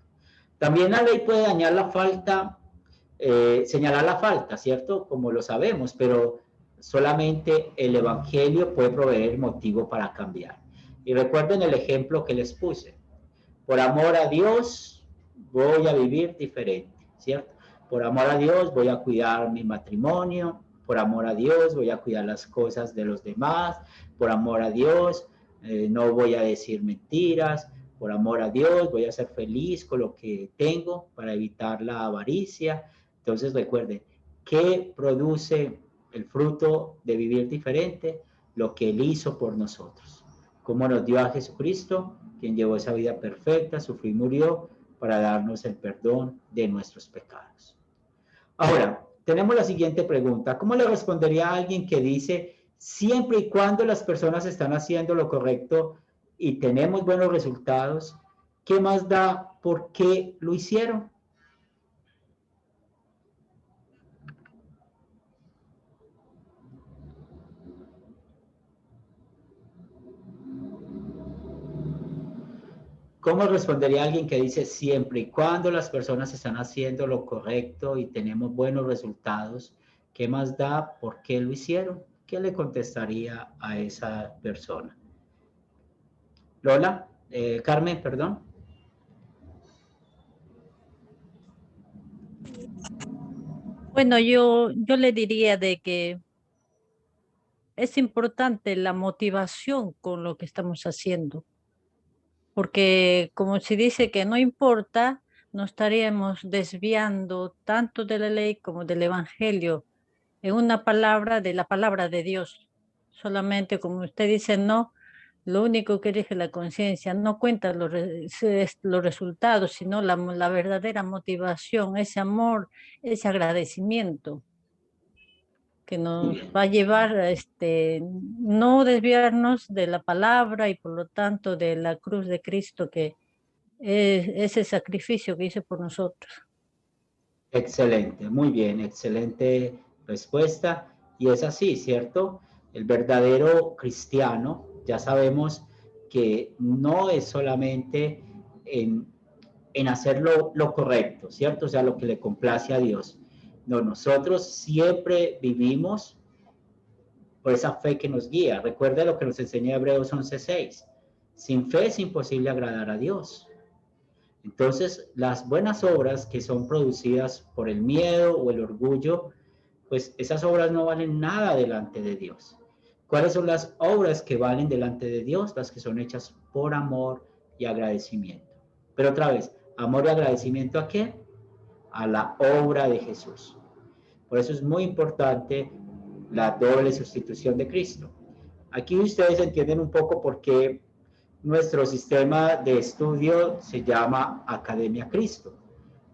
También la ley puede dañar la falta, señalar la falta, ¿cierto? Como lo sabemos, pero solamente el evangelio puede proveer el motivo para cambiar. Y recuerden el ejemplo que les puse. Por amor a Dios voy a vivir diferente, ¿cierto? Por amor a Dios voy a cuidar mi matrimonio, por amor a Dios voy a cuidar las cosas de los demás, por amor a Dios no voy a decir mentiras, por amor a Dios voy a ser feliz con lo que tengo para evitar la avaricia. Entonces recuerden, ¿qué produce el fruto de vivir diferente? Lo que Él hizo por nosotros. Cómo nos dio a Jesucristo, quien llevó esa vida perfecta, sufrió y murió para darnos el perdón de nuestros pecados. Ahora, tenemos la siguiente pregunta. ¿Cómo le respondería a alguien que dice, siempre y cuando las personas están haciendo lo correcto y tenemos buenos resultados, qué más da por qué lo hicieron? ¿Cómo respondería alguien que dice siempre y cuando las personas están haciendo lo correcto y tenemos buenos resultados, qué más da por qué lo hicieron? ¿Qué le contestaría a esa persona? Lola, Carmen, perdón. Bueno, yo le diría de que es importante la motivación con lo que estamos haciendo, porque como se dice que no importa, nos estaríamos desviando tanto de la ley como del evangelio, en una palabra, de la palabra de Dios. Solamente como usted dice, no, lo único que rige la conciencia, no cuenta los resultados, sino la verdadera motivación, ese amor, ese agradecimiento que Muy nos bien. va a llevar a no desviarnos de la palabra y por lo tanto de la cruz de Cristo, que es ese sacrificio que hizo por nosotros. Excelente, muy bien, excelente respuesta. Y es así, ¿cierto? El verdadero cristiano, ya sabemos que no es solamente en hacer lo correcto, ¿cierto? O sea, lo que le complace a Dios. No, nosotros siempre vivimos por esa fe que nos guía. Recuerda lo que nos enseña Hebreos 11:6. Sin fe es imposible agradar a Dios. Entonces, las buenas obras que son producidas por el miedo o el orgullo, pues esas obras no valen nada delante de Dios. ¿Cuáles son las obras que valen delante de Dios? Las que son hechas por amor y agradecimiento. Pero otra vez, amor y agradecimiento ¿a qué? A la obra de Jesús. Por eso es muy importante la doble sustitución de Cristo. Aquí ustedes entienden un poco por qué nuestro sistema de estudio se llama Academia Cristo,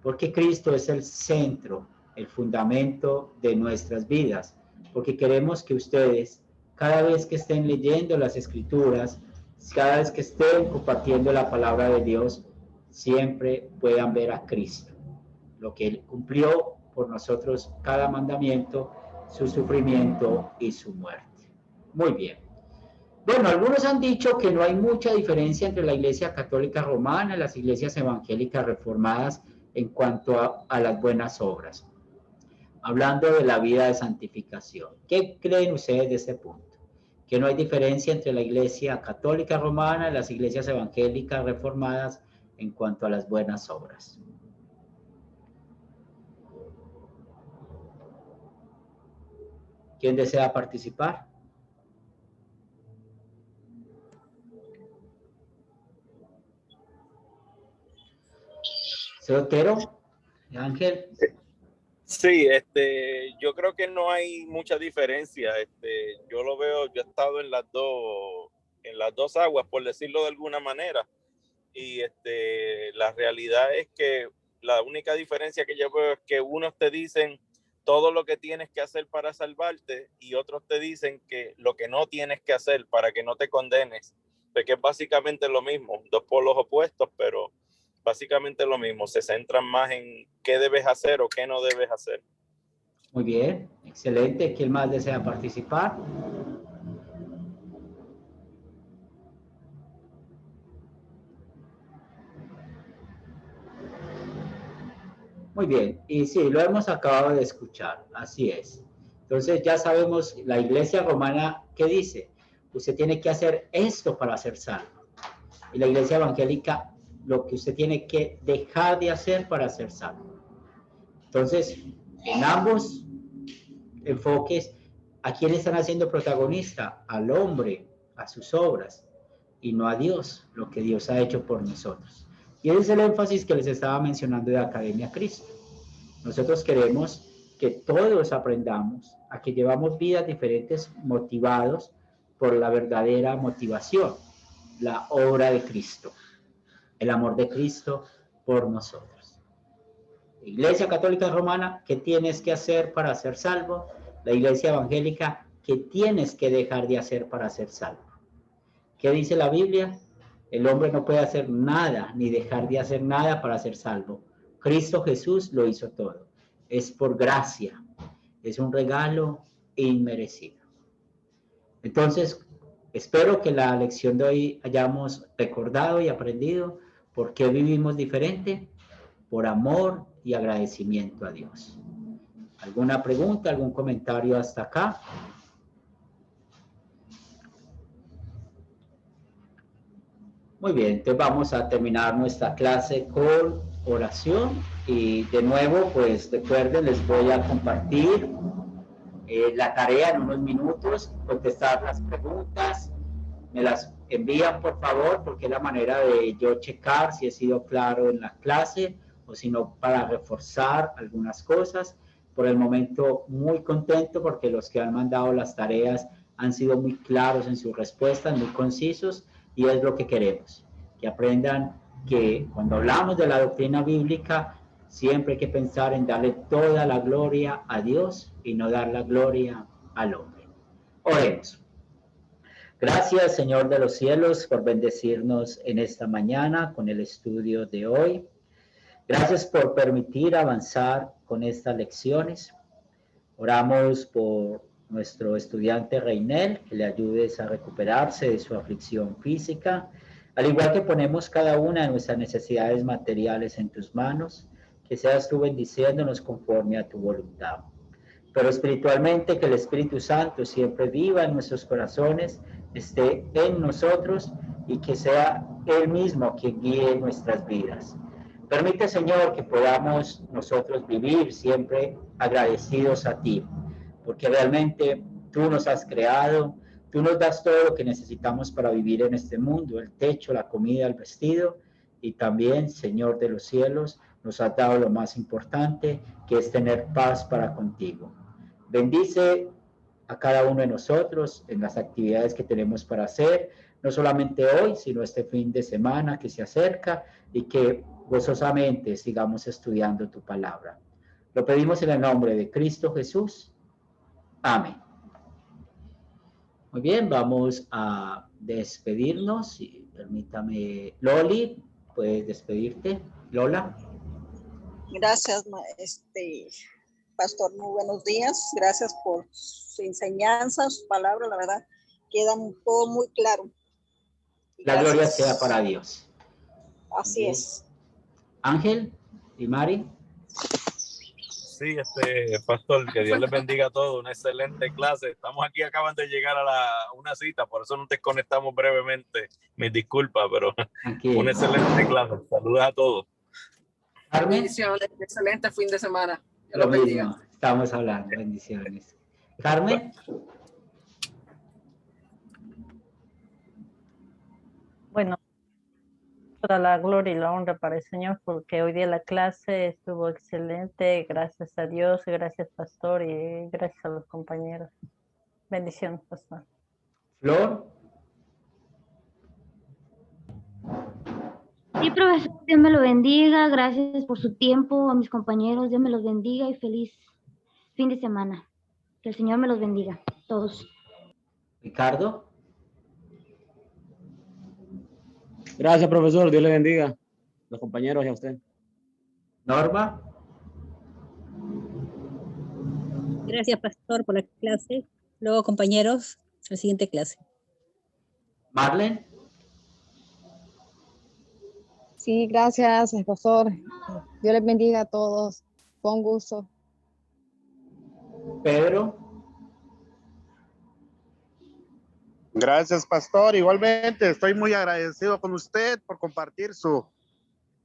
porque Cristo es el centro, el fundamento de nuestras vidas, porque queremos que ustedes, cada vez que estén leyendo las Escrituras, cada vez que estén compartiendo la palabra de Dios, siempre puedan ver a Cristo, lo que Él cumplió por nosotros, cada mandamiento, su sufrimiento y su muerte. Muy bien. Bueno, algunos han dicho que no hay mucha diferencia entre la Iglesia Católica Romana y las iglesias evangélicas reformadas en cuanto a las buenas obras. Hablando de la vida de santificación. ¿Qué creen ustedes de este punto? Que no hay diferencia entre la Iglesia Católica Romana y las iglesias evangélicas reformadas en cuanto a las buenas obras. ¿Quién desea participar? Otero, Ángel. Sí, yo creo que no hay mucha diferencia. Yo lo veo, yo he estado en las dos aguas, por decirlo de alguna manera. Y la realidad es que la única diferencia que yo veo es que unos te dicen todo lo que tienes que hacer para salvarte y otros te dicen que lo que no tienes que hacer para que no te condenes, porque es básicamente lo mismo, dos polos opuestos, pero básicamente lo mismo, se centran más en qué debes hacer o qué no debes hacer. Muy bien, excelente. ¿Quién más desea participar? Muy bien, y sí, lo hemos acabado de escuchar, así es. Entonces ya sabemos, la Iglesia Romana, ¿qué dice? Usted tiene que hacer esto para ser salvo. Y la Iglesia Evangélica, lo que usted tiene que dejar de hacer para ser salvo. Entonces, en ambos enfoques, ¿a quién están haciendo protagonista? Al hombre, a sus obras, y no a Dios, lo que Dios ha hecho por nosotros. Y ese es el énfasis que les estaba mencionando de Academia Cristo. Nosotros queremos que todos aprendamos a que llevamos vidas diferentes motivados por la verdadera motivación, la obra de Cristo, el amor de Cristo por nosotros. Iglesia Católica Romana, ¿qué tienes que hacer para ser salvo? La Iglesia Evangélica, ¿qué tienes que dejar de hacer para ser salvo? ¿Qué dice la Biblia? El hombre no puede hacer nada ni dejar de hacer nada para ser salvo. Cristo Jesús lo hizo todo. Es por gracia. Es un regalo inmerecido. Entonces, espero que la lección de hoy hayamos recordado y aprendido ¿Por qué vivimos diferente? Por amor y agradecimiento a Dios. ¿Alguna pregunta, algún comentario hasta acá? Muy bien, entonces vamos a terminar nuestra clase con oración y de nuevo, pues recuerden, les voy a compartir la tarea en unos minutos, contestar las preguntas, me las envían por favor, porque es la manera de yo checar si he sido claro en la clase o si no para reforzar algunas cosas. Por el momento muy contento porque los que han mandado las tareas han sido muy claros en sus respuestas, muy concisos, y es lo que queremos, que aprendan que cuando hablamos de la doctrina bíblica siempre hay que pensar en darle toda la gloria a Dios y no dar la gloria al hombre. Oremos. Gracias, Señor de los cielos, por bendecirnos en esta mañana con el estudio de hoy. Gracias por permitir avanzar con estas lecciones. Oramos por nuestro estudiante Reinel, que le ayudes a recuperarse de su aflicción física, al igual que ponemos cada una de nuestras necesidades materiales en tus manos, que seas tú bendiciéndonos conforme a tu voluntad. Pero espiritualmente, que el Espíritu Santo siempre viva en nuestros corazones, esté en nosotros y que sea Él mismo quien guíe nuestras vidas. Permite, Señor, que podamos nosotros vivir siempre agradecidos a ti, porque realmente tú nos has creado, tú nos das todo lo que necesitamos para vivir en este mundo, el techo, la comida, el vestido, y también, Señor de los cielos, nos has dado lo más importante, que es tener paz para contigo. Bendice a cada uno de nosotros en las actividades que tenemos para hacer, no solamente hoy, sino este fin de semana que se acerca, y que gozosamente sigamos estudiando tu palabra. Lo pedimos en el nombre de Cristo Jesús. Amén. Muy bien, vamos a despedirnos. Y permítame, Loli, puedes despedirte. Lola. Gracias, pastor, muy buenos días. Gracias por su enseñanza, su palabra, la verdad, queda todo muy claro. La gloria sea para Dios. Así es. Ángel y Mari. Sí, pastor, que Dios les bendiga a todos, una excelente clase. Estamos aquí, acaban de llegar a una cita, por eso nos desconectamos brevemente. Mis disculpas, pero una excelente clase. Saludos a todos. Carmen. Bendiciones, excelente fin de semana. Lo mismo, estamos hablando, bendiciones. Carmen. Bueno, toda la gloria y la honra para el Señor, porque hoy día la clase estuvo excelente, gracias a Dios, gracias pastor y gracias a los compañeros. Bendiciones, pastor. Flor. Sí, profesor, Dios me lo bendiga, gracias por su tiempo, a mis compañeros, Dios me los bendiga y feliz fin de semana. Que el Señor me los bendiga, todos. Ricardo. Gracias, profesor, Dios le bendiga, los compañeros y a usted. Norma. Gracias, pastor, por la clase. Luego, compañeros, la siguiente clase. Marlene. Sí, gracias, pastor. Dios les bendiga a todos. Con gusto. Pedro. Gracias, pastor. Igualmente, estoy muy agradecido con usted por compartir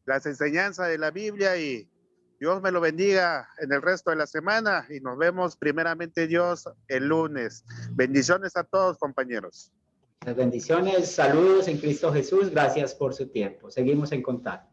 las enseñanzas de la Biblia y Dios me lo bendiga en el resto de la semana y nos vemos primeramente Dios el lunes. Bendiciones a todos, compañeros. Bendiciones, saludos en Cristo Jesús. Gracias por su tiempo. Seguimos en contacto.